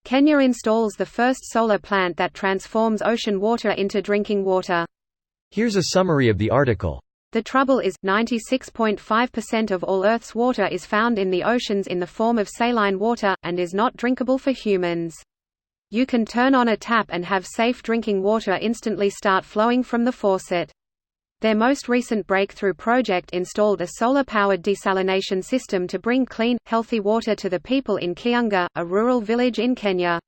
Kenya installs the first solar plant that transforms ocean water into drinking water. Here's a summary of the article. The trouble is, 96.5% of all Earth's water is found in the oceans in the form of saline water, and is not drinkable for humans. You can turn on a tap and have safe drinking water instantly start flowing from the faucet. Their most recent breakthrough project installed a solar-powered desalination system to bring clean, healthy water to the people in Kiunga, a rural village in Kenya.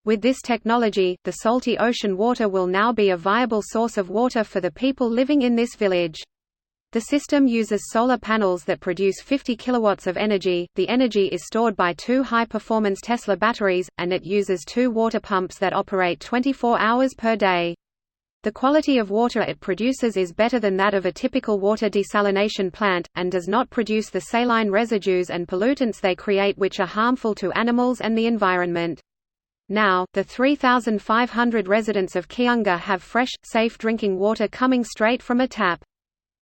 With this technology, the salty ocean water will now be a viable source of water for the people living in this village. The system uses solar panels that produce 50 kilowatts of energy. The energy is stored by 2 high-performance Tesla batteries, and it uses 2 water pumps that operate 24 hours per day. The quality of water it produces is better than that of a typical water desalination plant, and does not produce the saline residues and pollutants they create, which are harmful to animals and the environment. Now, the 3,500 residents of Kiunga have fresh, safe drinking water coming straight from a tap.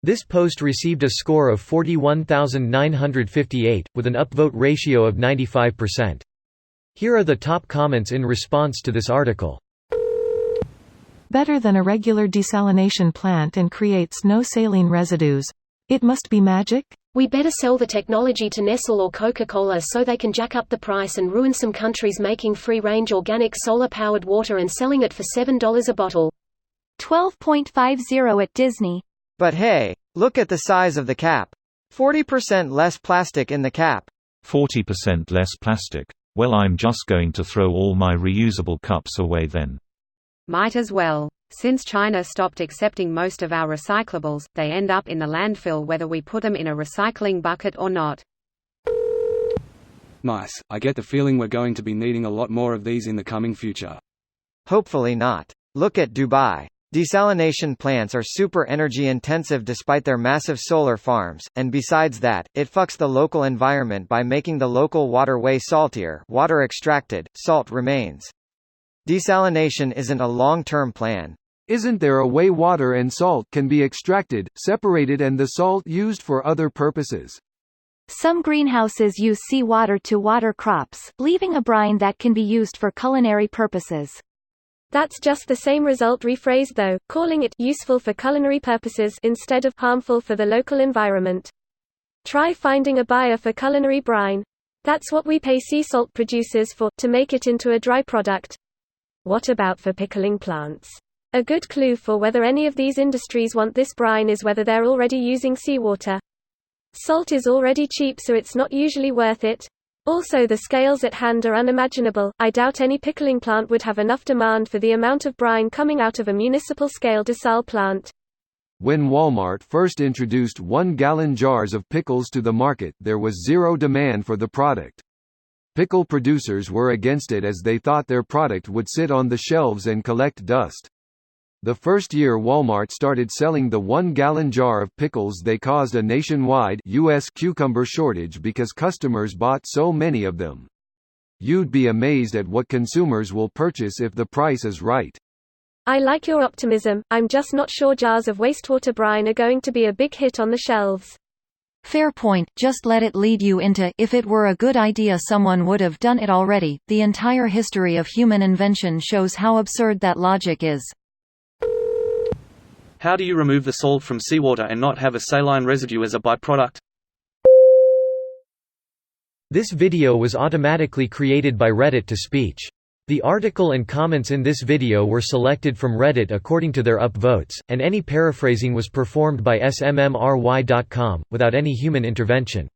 This post received a score of 41,958, with an upvote ratio of 95%. Here are the top comments in response to this article. Better than a regular desalination plant and creates no saline residues. It must be magic? We better sell the technology to Nestle or Coca-Cola so they can jack up the price and ruin some countries making free-range organic solar-powered water and selling it for $7 a bottle. 12.50 at Disney. But hey, look at the size of the cap. 40% less plastic in the cap. 40% less plastic. Well, I'm just going to throw all my reusable cups away then. Might as well. Since China stopped accepting most of our recyclables, they end up in the landfill whether we put them in a recycling bucket or not. Nice. I get the feeling we're going to be needing a lot more of these in the coming future. Hopefully not. Look at Dubai. Desalination plants are super energy intensive despite their massive solar farms, and besides that, it fucks the local environment by making the local water way saltier. Water extracted, salt remains. Desalination isn't a long-term plan. Isn't there a way water and salt can be extracted, separated and the salt used for other purposes? Some greenhouses use seawater to water crops, leaving a brine that can be used for culinary purposes. That's just the same result rephrased though, calling it useful for culinary purposes instead of harmful for the local environment. Try finding a buyer for culinary brine. That's what we pay sea salt producers for, to make it into a dry product. What about for pickling plants? A good clue for whether any of these industries want this brine is whether they're already using seawater. Salt is already cheap, so it's not usually worth it. Also, the scales at hand are unimaginable. I doubt any pickling plant would have enough demand for the amount of brine coming out of a municipal scale desal plant. When Walmart first introduced 1-gallon jars of pickles to the market, there was zero demand for the product. Pickle producers were against it as they thought their product would sit on the shelves and collect dust. The first year Walmart started selling the 1-gallon jar of pickles, they caused a nationwide U.S. cucumber shortage because customers bought so many of them. You'd be amazed at what consumers will purchase if the price is right. I like your optimism, I'm just not sure jars of wastewater brine are going to be a big hit on the shelves. Fair point, just let it lead you into, if it were a good idea someone would have done it already. The entire history of human invention shows how absurd that logic is. How do you remove the salt from seawater and not have a saline residue as a byproduct? This video was automatically created by Reddit to speech. The article and comments in this video were selected from Reddit according to their upvotes, and any paraphrasing was performed by smmry.com, without any human intervention.